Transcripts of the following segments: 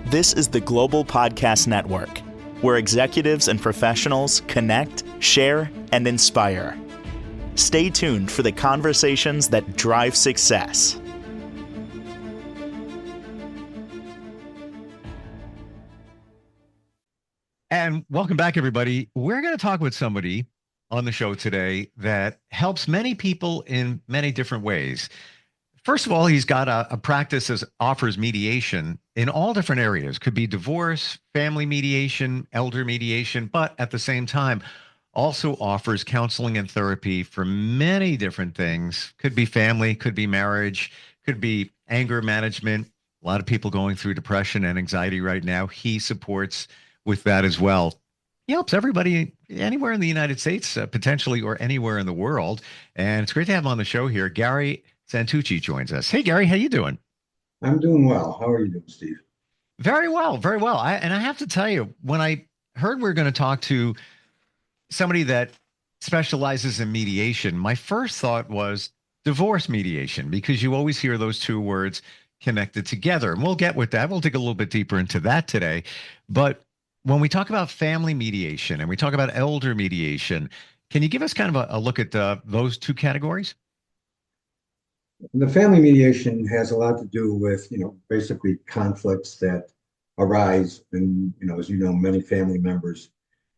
This is the Global Podcast Network, where executives and professionals connect, share, and inspire. Stay tuned for the conversations that drive success. And welcome back, everybody. We're going to talk with somebody on the show today that helps many people in many different ways. First of all, he's got a practice that offers mediation in all different areas. Could be divorce, family mediation, elder mediation, but at the same time, also offers counseling and therapy for many different things. Could be family, could be marriage, could be anger management. A lot of people going through depression and anxiety right now. He supports with that as well. He helps everybody anywhere in the United States, potentially, or anywhere in the world. And it's great to have him on the show here. Gary Santucci joins us. Hey, Gary, how you doing? I'm doing well. How are you doing, Steve? Very well, very well. I have to tell you, when I heard we were going to talk to somebody that specializes in mediation, my first thought was divorce mediation, because you always hear those two words connected together. And we'll get with that. We'll dig a little bit deeper into that today. But when we talk about family mediation and we talk about elder mediation, can you give us kind of a look at those two categories? The family mediation has a lot to do with, basically conflicts that arise. And, as you know, many family members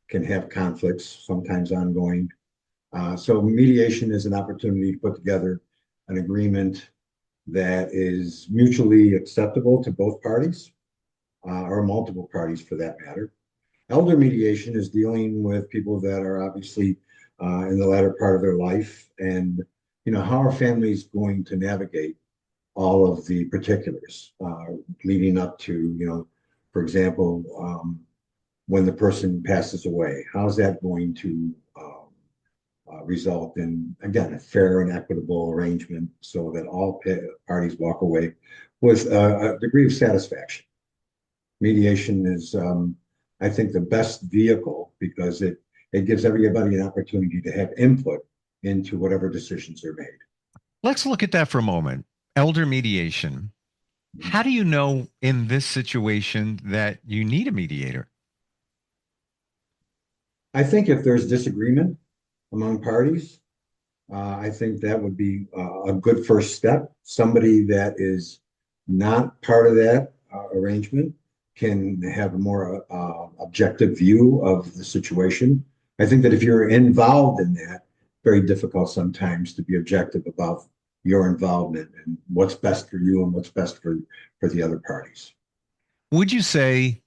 can have conflicts, sometimes ongoing. So mediation is an opportunity to put together an agreement that is mutually acceptable to both parties, or multiple parties for that matter. Elder mediation is dealing with people that are obviously in the latter part of their life, and how are families going to navigate all of the particulars leading up to, for example, when the person passes away, how's that going to result in, again, a fair and equitable arrangement so that all parties walk away with a degree of satisfaction. Mediation is, I think, the best vehicle because it gives everybody an opportunity to have input into whatever decisions are made. Let's look at that for a moment. Elder mediation. How do you know in this situation that you need a mediator? I think if there's disagreement among parties, I think that would be a good first step. Somebody that is not part of that arrangement can have a more objective view of the situation. I think that if you're involved in that, very difficult sometimes to be objective about your involvement and what's best for you and what's best for the other parties. Would you say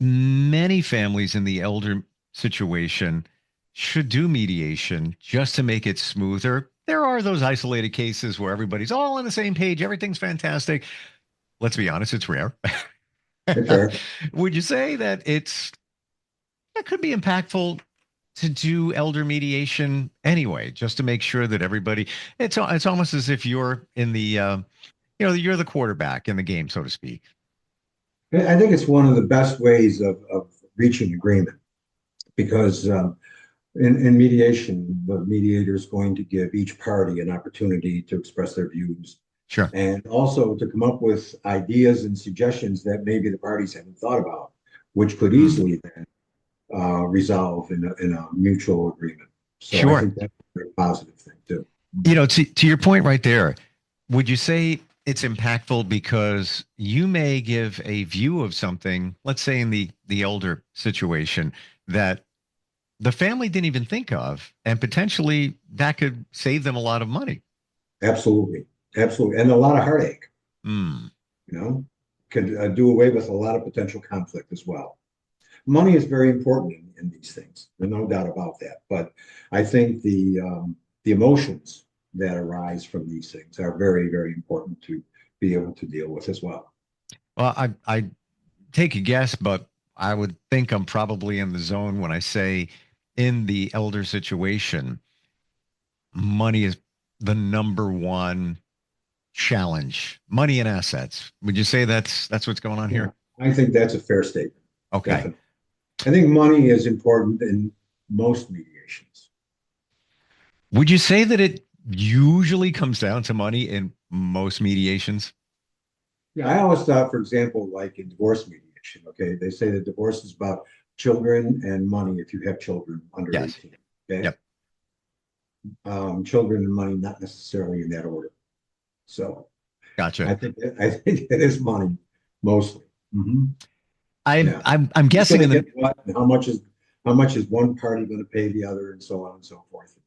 many families in the elder situation should do mediation just to make it smoother? There are those isolated cases where everybody's all on the same page, everything's fantastic. Let's be honest, it's rare. Sure. Would you say that that could be impactful to do elder mediation anyway, just to make sure that everybody, it's almost as if you're in the, you're the quarterback in the game, so to speak. I think it's one of the best ways of reaching agreement because in mediation, the mediator is going to give each party an opportunity to express their views. Sure. And also to come up with ideas and suggestions that maybe the parties haven't thought about, which could easily then resolve in a mutual agreement. So sure. I think that's a very positive thing too. To your point right there, would you say it's impactful because you may give a view of something, let's say in the elder situation, that the family didn't even think of, and potentially that could save them a lot of money? Absolutely. Absolutely. And a lot of heartache, could do away with a lot of potential conflict as well. Money is very important in these things. There's no doubt about that. But I think the emotions that arise from these things are very, very important to be able to deal with as well. Well, I take a guess, but I would think I'm probably in the zone when I say in the elder situation, money is the number one challenge. Money and assets. Would you say that's what's going on here? I think that's a fair statement. Okay. Definitely. I think money is important in most mediations. Would you say that it usually comes down to money in most mediations? Yeah, I always thought, for example, like in divorce mediation, okay, they say that divorce is about children and money if you have children under Yes. 18. Okay. Yep. Children and money, not necessarily in that order. So Gotcha. I think it is money mostly. Mhm. I'm Yeah. I'm I'm Who's guessing gonna in the get what and how much is one party going to pay the other and so on and so forth.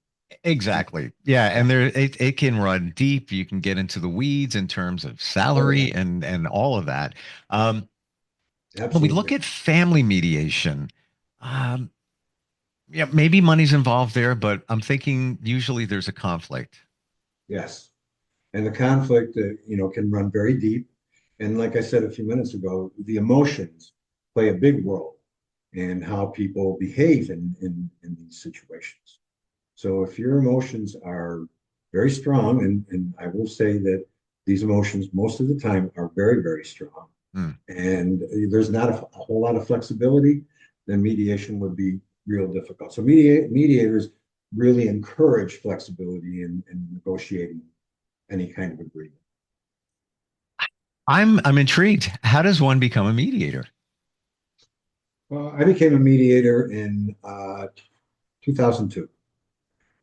exactly. Yeah, Yeah. and it can run deep. You can get into the weeds in terms of Oh yeah, salary and all of that. Um, when we look absolutely. at family mediation, um, yeah, maybe money's involved there, but I'm thinking usually there's a conflict. Yes. And the conflict, can run very deep. And like I said a few minutes ago, the emotions play a big role in how people behave in these situations. So if your emotions are very strong, and I will say that these emotions most of the time are very, very strong, Hmm. and there's not a whole lot of flexibility, then mediation would be real difficult. So mediators really encourage flexibility in negotiating any kind of agreement. I'm intrigued. How does one become a mediator? Well, I became a mediator in 2002,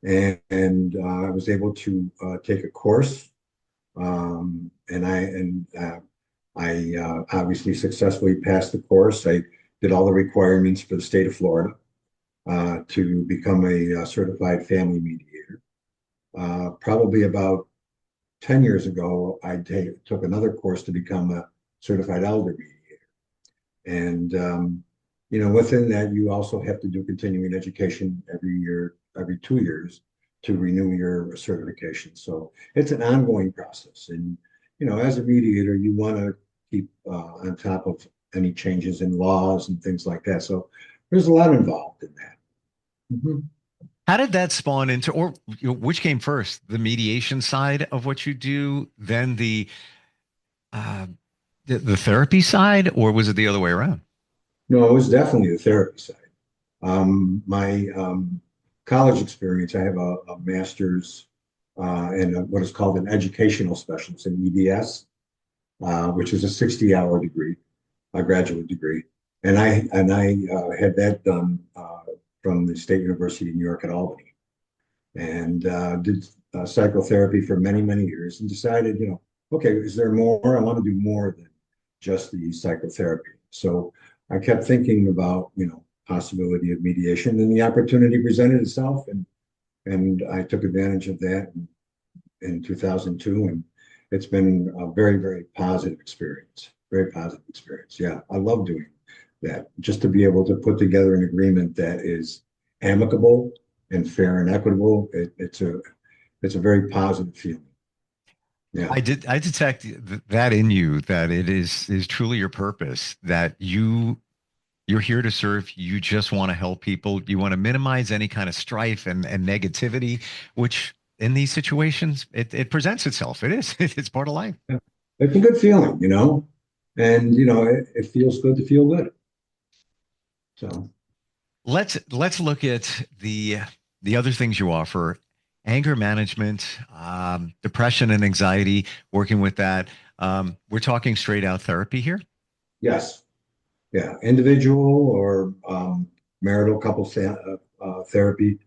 and I was able to take a course, and I obviously successfully passed the course. I did all the requirements for the state of Florida to become a certified family mediator. Probably about 10 years ago, took another course to become a certified elder mediator. And, within that, you also have to do continuing education every year, every 2 years to renew your certification. So it's an ongoing process. And, as a mediator, you want to keep on top of any changes in laws and things like that. So there's a lot involved in that. Mhm. How did that spawn into, or which came first, the mediation side of what you do, then uh, the therapy side, or was it the other way around? No, it was definitely the therapy side. My college experience, I have a master's in what is called an educational specialist in EDS, which is a 60-hour degree, a graduate degree. And I had that done from the State University of New York at Albany, and did psychotherapy for many, many years, and decided, okay, is there more? I want to do more than just the psychotherapy. So I kept thinking about, possibility of mediation, and the opportunity presented itself, and I took advantage of that in 2002, and it's been a very, very positive experience. Very positive experience. Yeah, I love doing that. Just to be able to put together an agreement that is amicable and fair and equitable, it's a very positive feeling. Yeah. I detect that in you, that it is truly your purpose, that you're here to serve. You just want to help people. You want to minimize any kind of strife and negativity, which in these situations, it presents itself. It is. It's part of life. Yeah. It's a good feeling, and it feels good to feel good. So Let's look at the other things you offer: anger management, depression and anxiety. Working with that, we're talking straight out therapy here. yes, yeah, individual or marital couple therapy.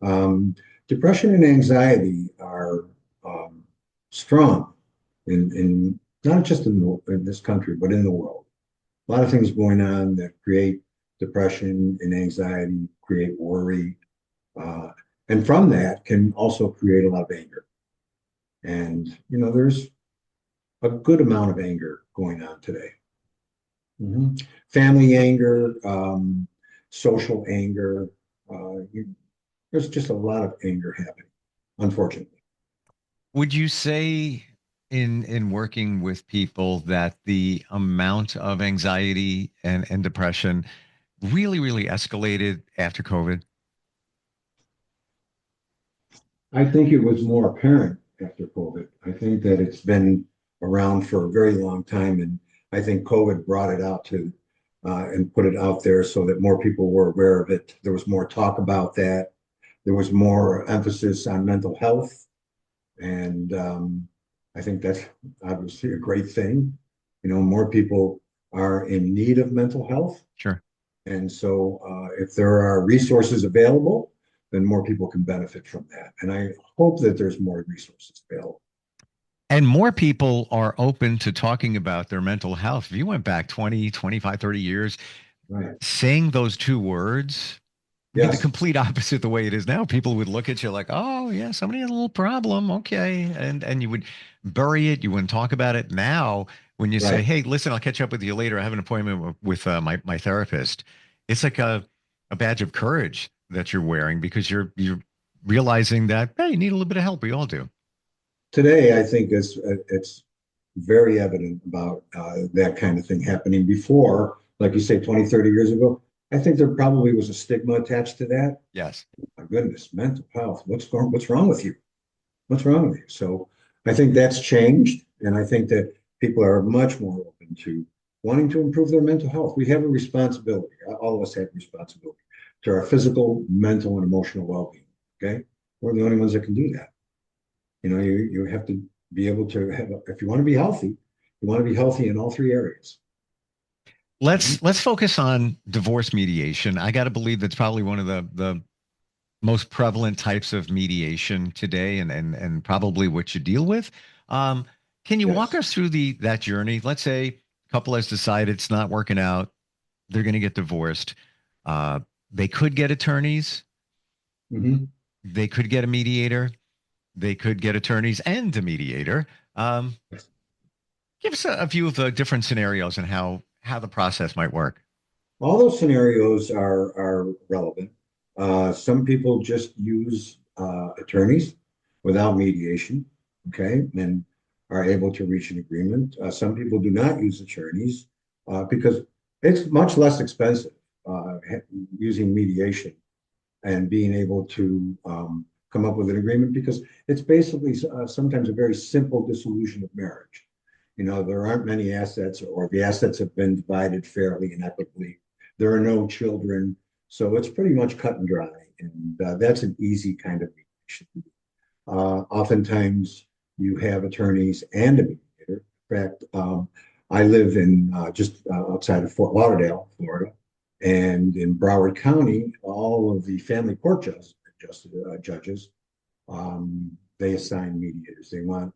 Um, Depression and anxiety are strong in not just in this country, but in the world. A lot of things going on that create depression and anxiety, create worry, uh, and from that can also create a lot of anger. And there's a good amount of anger going on today. Mhm. Family anger, social anger. There's just a lot of anger happening, unfortunately. Would you say in working with people that the amount of anxiety and depression really escalated after COVID? I think it was more apparent after COVID. I think that it's been around for a very long time, and I think COVID brought it out and put it out there so that more people were aware of it. There was more talk about that. There was more emphasis on mental health, and I think that's obviously a great thing. More people are in need of mental health. Sure. And so if there are resources available, then more people can benefit from that. And I hope that there's more resources available. And more people are open to talking about their mental health. If you went back 20, 25, 30 years, Right. saying those two words would be the Yes. complete opposite the way it is now. People would look at you like, oh yeah, somebody had a little problem. Okay. And you would bury it. You wouldn't talk about it. Now, when you say, Right. hey, listen, I'll catch up with you later. I have an appointment with my therapist. It's like a badge of courage that you're wearing because you're realizing that, hey, you need a little bit of help. We all do. Today, I think it's very evident about that kind of thing happening before, like you say, 20, 30 years ago. I think there probably was a stigma attached to that. Yes. My goodness, mental health. What's wrong with you? What's wrong with you? So I think that's changed. And I think that people are much more open to wanting to improve their mental health. We have a responsibility. All of us have a responsibility to our physical, mental, and emotional well-being. Okay. We're the only ones that can do that. You have to be able to if you want to be healthy, you want to be healthy in all three areas. Let's focus on divorce mediation. I got to believe that's probably one of the most prevalent types of mediation today, and probably what you deal with. Um, can you walk Yes. us through that journey? Let's say a couple has decided it's not working out, they're going to get divorced. Uh, they could get attorneys, Hmm. they could get a mediator, they could get attorneys and a mediator. Um, Give us a few of the different scenarios and how the process might work. All those scenarios are relevant. Some people just use attorneys without mediation, okay, and are able to reach an agreement. Some people do not use attorneys because it's much less expensive using mediation and being able to come up with an agreement because it's basically sometimes a very simple dissolution of marriage. There aren't many assets, or the assets have been divided fairly and equitably. There are no children, so it's pretty much cut and dry, and that's an easy kind of mediation. Oftentimes, you have attorneys and a mediator. In fact, I live in just outside of Fort Lauderdale, Florida, and in Broward County, all of the family court judges, they assign mediators. They want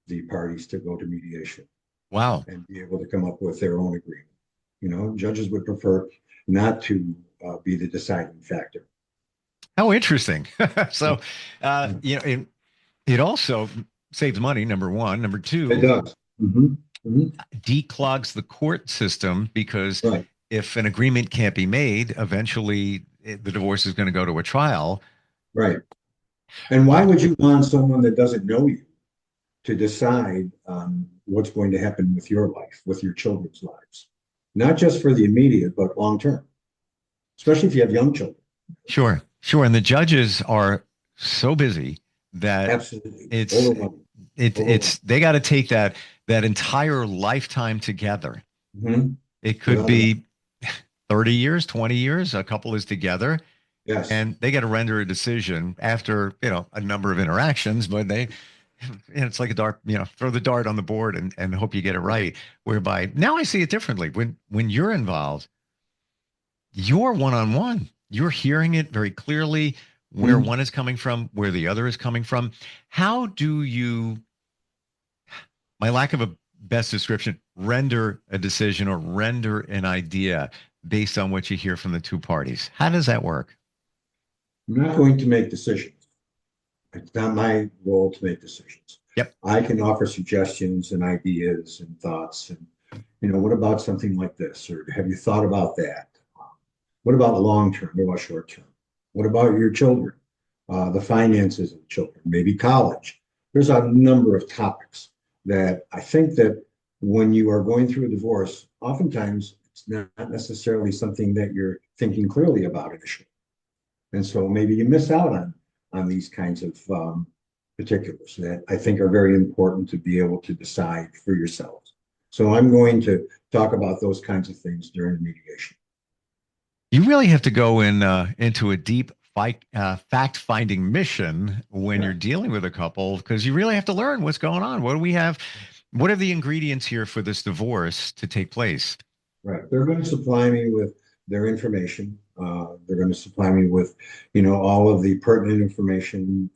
the parties to go to mediation Wow. and be able to come up with their own agreement. Judges would prefer not to be the deciding factor. How interesting. So, it also saves money, number one. Number It two, does. Hmm. Hmm. declogs the court system because Right, if an agreement can't be made, eventually the divorce is going to go to a trial. right. And why Wow. would you want someone that doesn't know you to decide what's going to happen with your life, with your children's lives? Not just for the immediate, but long term, especially if you have young children. Sure. Sure. And the judges are so busy that Absolutely. it's Overwhelming. Overwhelming. it's they got to take that entire lifetime together. Hmm. It could Without a doubt. be 30 years, 20 years, a couple is together, Yes. and they got to render a decision after, a number of interactions, but it's like a dart, throw the dart on the board and hope you get it right. Whereby now I see it differently. When you're involved, you're one-on-one. You're hearing it very clearly where Mhm. one is coming from, where the other is coming from. How do you, my lack of a best description, render a decision or render an idea based on what you hear from the two parties? How does that work? I'm not going to make decisions. It's not my role to make decisions. Yep. I can offer suggestions and ideas and thoughts. And, what about something like this? Or have you thought about that? What about long term? What about short term? What about your children? The finances of children, maybe college. There's a number of topics that I think that when you are going through a divorce, oftentimes it's not necessarily something that you're thinking clearly about initially. And so maybe you miss out on these kinds of particulars that I think are very important to be able to decide for yourselves. So I'm going to talk about those kinds of things during mediation. You really have to go into a deep fact-finding mission when Yeah. you're dealing with a couple because you really have to learn what's going on. What do we have? What are the ingredients here for this divorce to take place? Right. They're going to supply me with their information. They're going to supply me with, all of the pertinent information,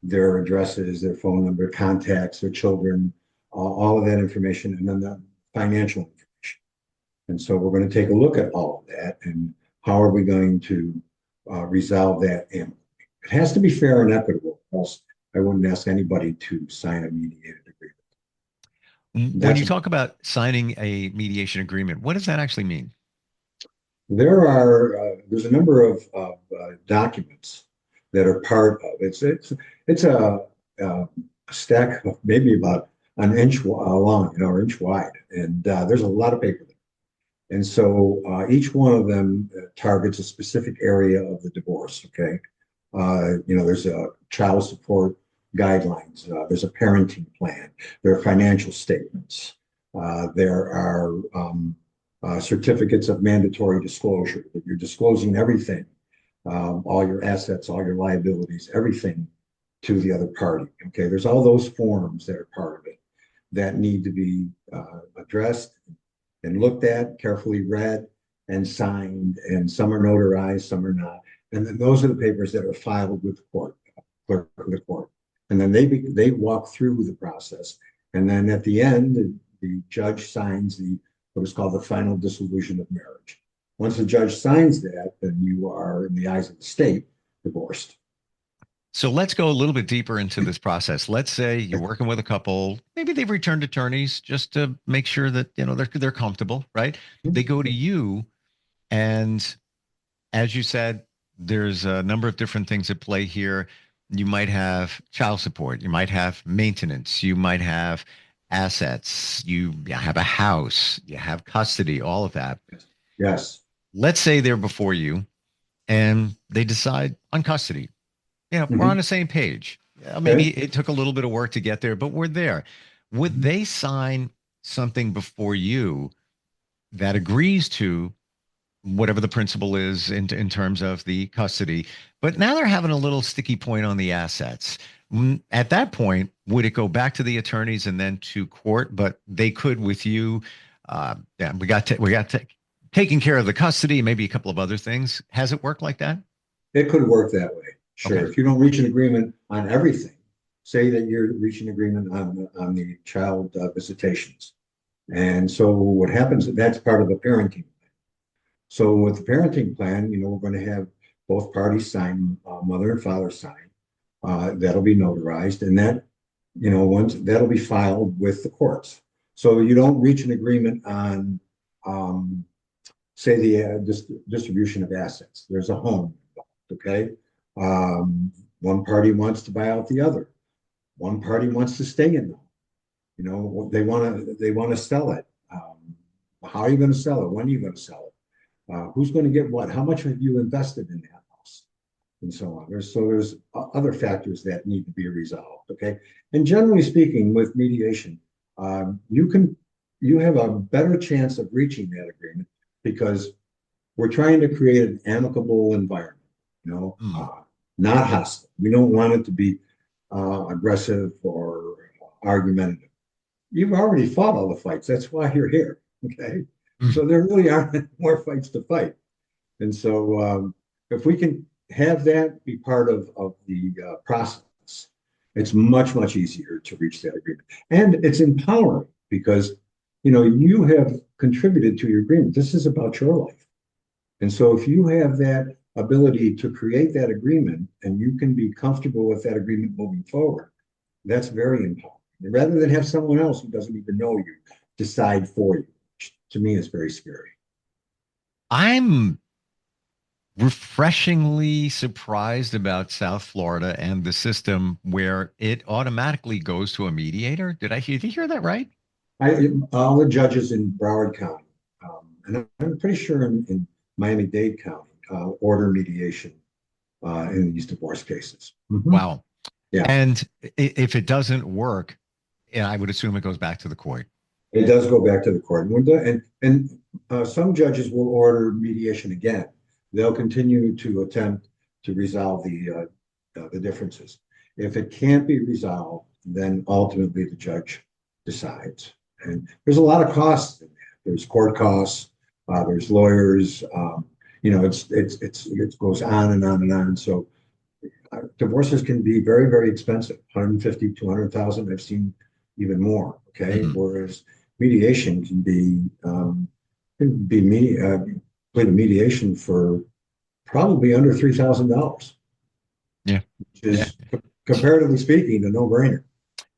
their addresses, their phone number, contacts, their children, all of that information, and then the financial information. And so we're going to take a look at all of that and how are we going to resolve that amicably. It has to be fair and equitable, else I wouldn't ask anybody to sign a mediated agreement. When That's you talk about signing a mediation agreement, what does that actually mean? there's a number of documents that are part of it's a stack of maybe about an inch long, or inch wide, and there's a lot of paper there. And so each one of them targets a specific area of the divorce. Okay, there's a child support guidelines. There's a parenting plan. There are financial statements. There are certificates of mandatory disclosure that you're disclosing everything, all your assets, all your liabilities, everything to the other party. Okay, there's all those forms that are part of it that need to be addressed and looked at, carefully read, and signed. And some are notarized, some are not. And then those are the papers that are filed with the court, clerk of the court. And then they walk through the process. And then at the end, the judge signs what is called the final dissolution of marriage. Once the judge signs that, then you are, in the eyes of the state, divorced. So let's go a little bit deeper into this process. Let's say you're working with a couple, maybe they've returned attorneys just to make sure that, they're comfortable, right? They go to you, and as you said, there's a number of different things at play here. You might have child support, you might have maintenance, you might have assets, you have a house, you have custody, all of that. Yes. Let's say they're before you and they decide on custody. We're on the same page. Maybe it took a little bit of work to get there, but we're there. Would they sign something before you that agrees to whatever the principle is in terms of the custody? But now they're having a little sticky point on the assets. At that point, would it go back to the attorneys and then to court? But they could, with you, we got taking care of the custody, maybe a couple of other things. Has it worked like that? It could work that way. Sure. Okay. If you don't reach an agreement on everything, say that you're reaching agreement on the child visitations. And so what happens, that's part of the parenting plan. So with the parenting plan, we're going to have both parties sign, mother and father sign. That'll be notarized, and that, once that'll be filed with the courts. So you don't reach an agreement on, say, the distribution of assets. There's a home, okay? One party wants to buy out the other. One party wants to stay in them. They want to sell it. How are you going to sell it? When are you going to sell it? Who's going to get what? How much have you invested in that house? And so on. There's other factors that need to be resolved. Okay. And generally speaking, with mediation, you have a better chance of reaching that agreement because we're trying to create an amicable environment. Not hostile. We don't want it to be aggressive or argumentative. You've already fought all the fights. That's why you're here. Okay. So there really aren't more fights to fight. And so if we can have that be part of the process, it's much, much easier to reach that agreement. And it's empowering because, you have contributed to your agreement. This is about your life. And so if you have that ability to create that agreement and you can be comfortable with that agreement moving forward, that's very empowering. Rather than have someone else who doesn't even know you decide for you, which to me is very scary. I'm refreshingly surprised about South Florida and the system where it automatically goes to a mediator. Did you hear that right? All the judges in Broward County, and I'm pretty sure in Miami-Dade County, order mediation in these divorce cases. Wow. Yeah. And if it doesn't work, I would assume it goes back to the court. It does go back to the court. And some judges will order mediation again. They'll continue to attempt to resolve the differences. If it can't be resolved, then ultimately the judge decides. And there's a lot of costs in that. There's court costs, there's lawyers, it goes on and on and on. So divorces can be very, very expensive, 150, 200,000. I've seen even more. Okay. Mhm. Whereas mediation played a mediation for probably under $3,000, Yeah. which is comparatively speaking, a no-brainer.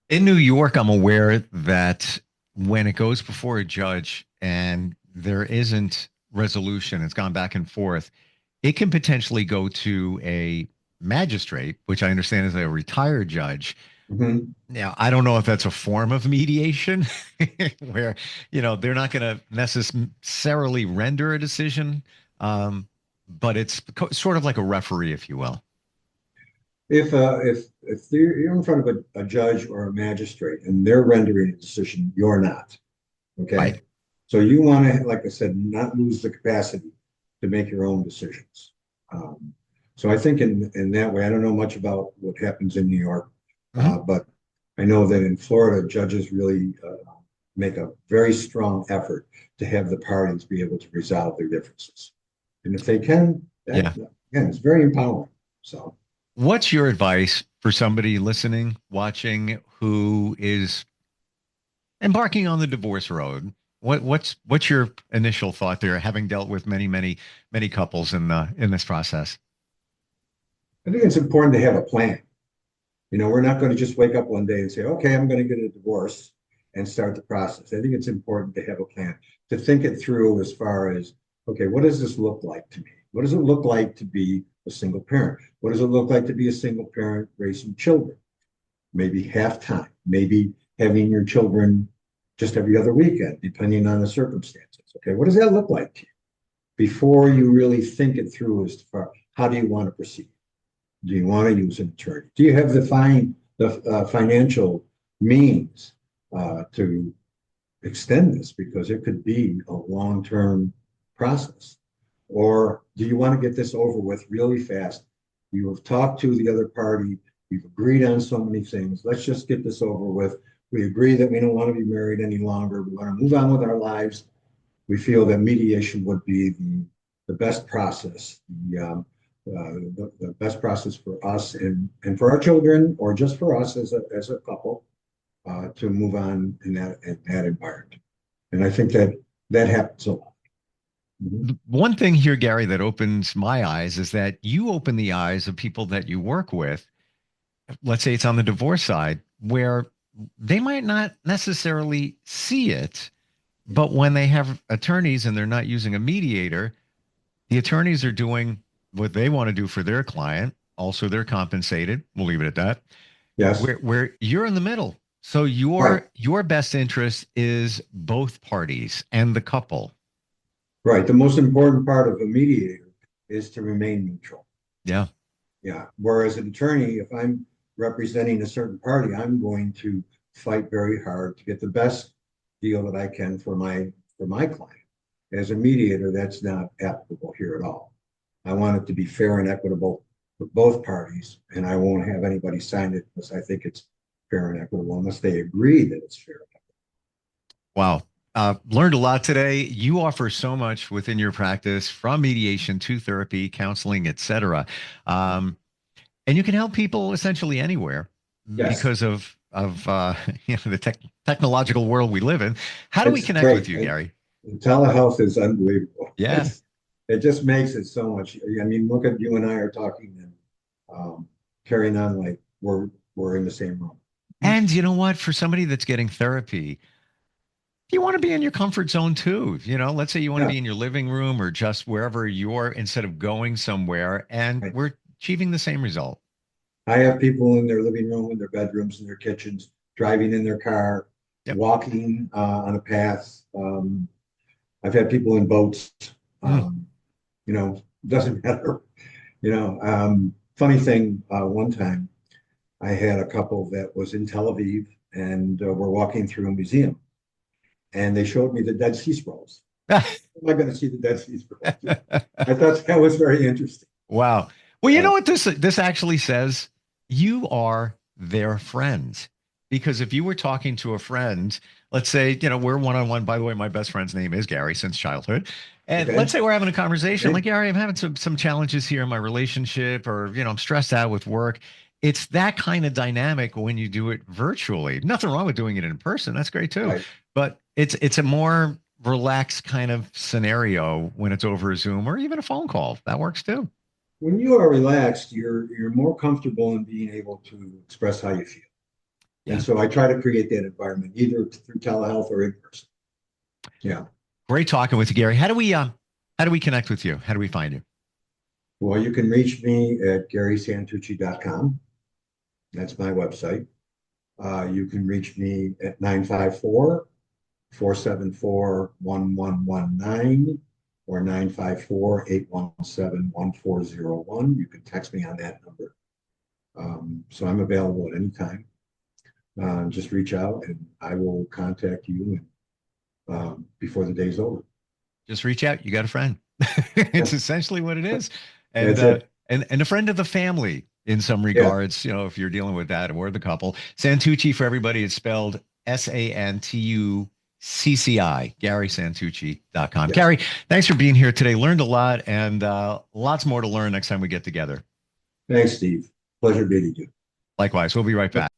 In New York, I'm aware that when it goes before a judge and there isn't resolution, it's gone back and forth, it can potentially go to a magistrate, which I understand is a retired judge. Mhm. Now, I don't know if that's a form of mediation where, they're not going to necessarily render a decision, but it's sort of like a referee, if you will. If you're in front of a judge or a magistrate and they're rendering a decision, you're not. Okay. Right. So you want to, like I said, not lose the capacity to make your own decisions. Um, so I think in that way, I don't know much about what happens in New York, Mhm. but I know that in Florida, judges really make a very strong effort to have the parties be able to resolve their differences. And if they can, that Yeah. again, it's very empowering. So. What's your advice for somebody listening, watching, who is embarking on the divorce road? What's your initial thought there, having dealt with many, many, many couples in this process? I think it's important to have a plan. We're not going to just wake up one day and say, okay, I'm going to get a divorce and start the process. I think it's important to have a plan, to think it through as far as, okay, what does this look like to me? What does it look like to be a single parent? What does it look like to be a single parent raising children? Maybe half time, maybe having your children just every other weekend, depending on the circumstances. Okay, what does that look like to you before you really think it through as far how do you want to proceed? Do you want to use an attorney? Do you have the financial means to extend this, because it could be a long-term process? Or do you want to get this over with really fast? You have talked to the other party, you've agreed on so many things. Let's just get this over with. We agree that we don't want to be married any longer. We want to move on with our lives. We feel that mediation would be the best process, the best process for us and for our children, or just for us as a couple, to move on in that environment. And I think that happens a lot. Mhm. One thing here, Gary, that opens my eyes is that you open the eyes of people that you work with. Let's say it's on the divorce side, where they might not necessarily see it, but when they have attorneys and they're not using a mediator, the attorneys are doing what they want to do for their client. Also, they're compensated. We'll leave it at that. Yes, Where you're in the middle. So right, your best interest is both parties and the couple. right. The most important part of a mediator is to remain neutral. Yeah. Yeah. Whereas an attorney, if I'm representing a certain party, I'm going to fight very hard to get the best deal that I can for my client. As a mediator, that's not applicable here at all. I want it to be fair and equitable for both parties, and I won't have anybody sign it unless I think it's fair and equitable, unless they agree that it's fair. Wow. Learned a lot today. You offer so much within your practice, from mediation to therapy, counseling, etc. Um, and you can help people essentially anywhere Yes, because of the technological world we live in. How do we it's connect with great. you, Gary? Telehealth is unbelievable. Yeah. It just makes it so much. I mean, look at you and I are talking and carrying on like we're in the same room. And you know what? For somebody that's getting therapy, you want to be in your comfort zone too. Let's say you want to Yeah, be in your living room or just wherever you're, instead of going somewhere, and right. we're achieving the same result. I have people in their living room, in their bedrooms, in their kitchens, driving in their car, Yep. walking on a path. I've had people in boats. Mm. Um, doesn't matter. Funny thing, one time I had a couple that was in Tel Aviv and we're walking through a museum, and they showed me the Dead Sea Scrolls. Am I going to see the Dead Sea Scrolls? I thought that was very interesting. Wow. Well, you Uh, know what this actually says? You are their friend. Because if you were talking to a friend, let's say, we're one-on-one. By the way, my best friend's name is Gary since childhood. And Okay. let's say we're having a conversation Okay. like, Gary, I'm having some challenges here in my relationship, or, I'm stressed out with work. It's that kind of dynamic when you do it virtually. Nothing wrong with doing it in person. That's great too. Right. But it's a more relaxed kind of scenario when it's over a Zoom or even a phone call. That works too. When you are relaxed, you're more comfortable in being able to express how you feel. Yeah. And so I try to create that environment either through telehealth or in person. Yeah. Great talking with you, Gary. How do we connect with you? How do we find you? Well, you can reach me at garysantucci.com. That's my website. You can reach me at 954-474-1119 or 954-817-1401. You can text me on that number. So I'm available at any time. Just reach out and I will contact you before the day's over. Just reach out. You got a friend. It's essentially what it is. And That's it. and a friend of the family in some regards, if you're dealing with that or the couple. Santucci for everybody, it's spelled Santucci, GarySantucci.com. Yes. Gary, thanks for being here today. Learned a lot and lots more to learn next time we get together. Thanks, Steve. Pleasure meeting you. Likewise. We'll be right back.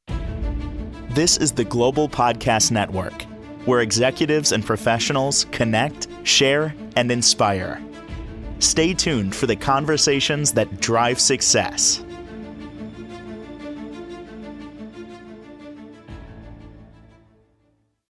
This is the Global Podcast Network, where executives and professionals connect, share, and inspire. Stay tuned for the conversations that drive success.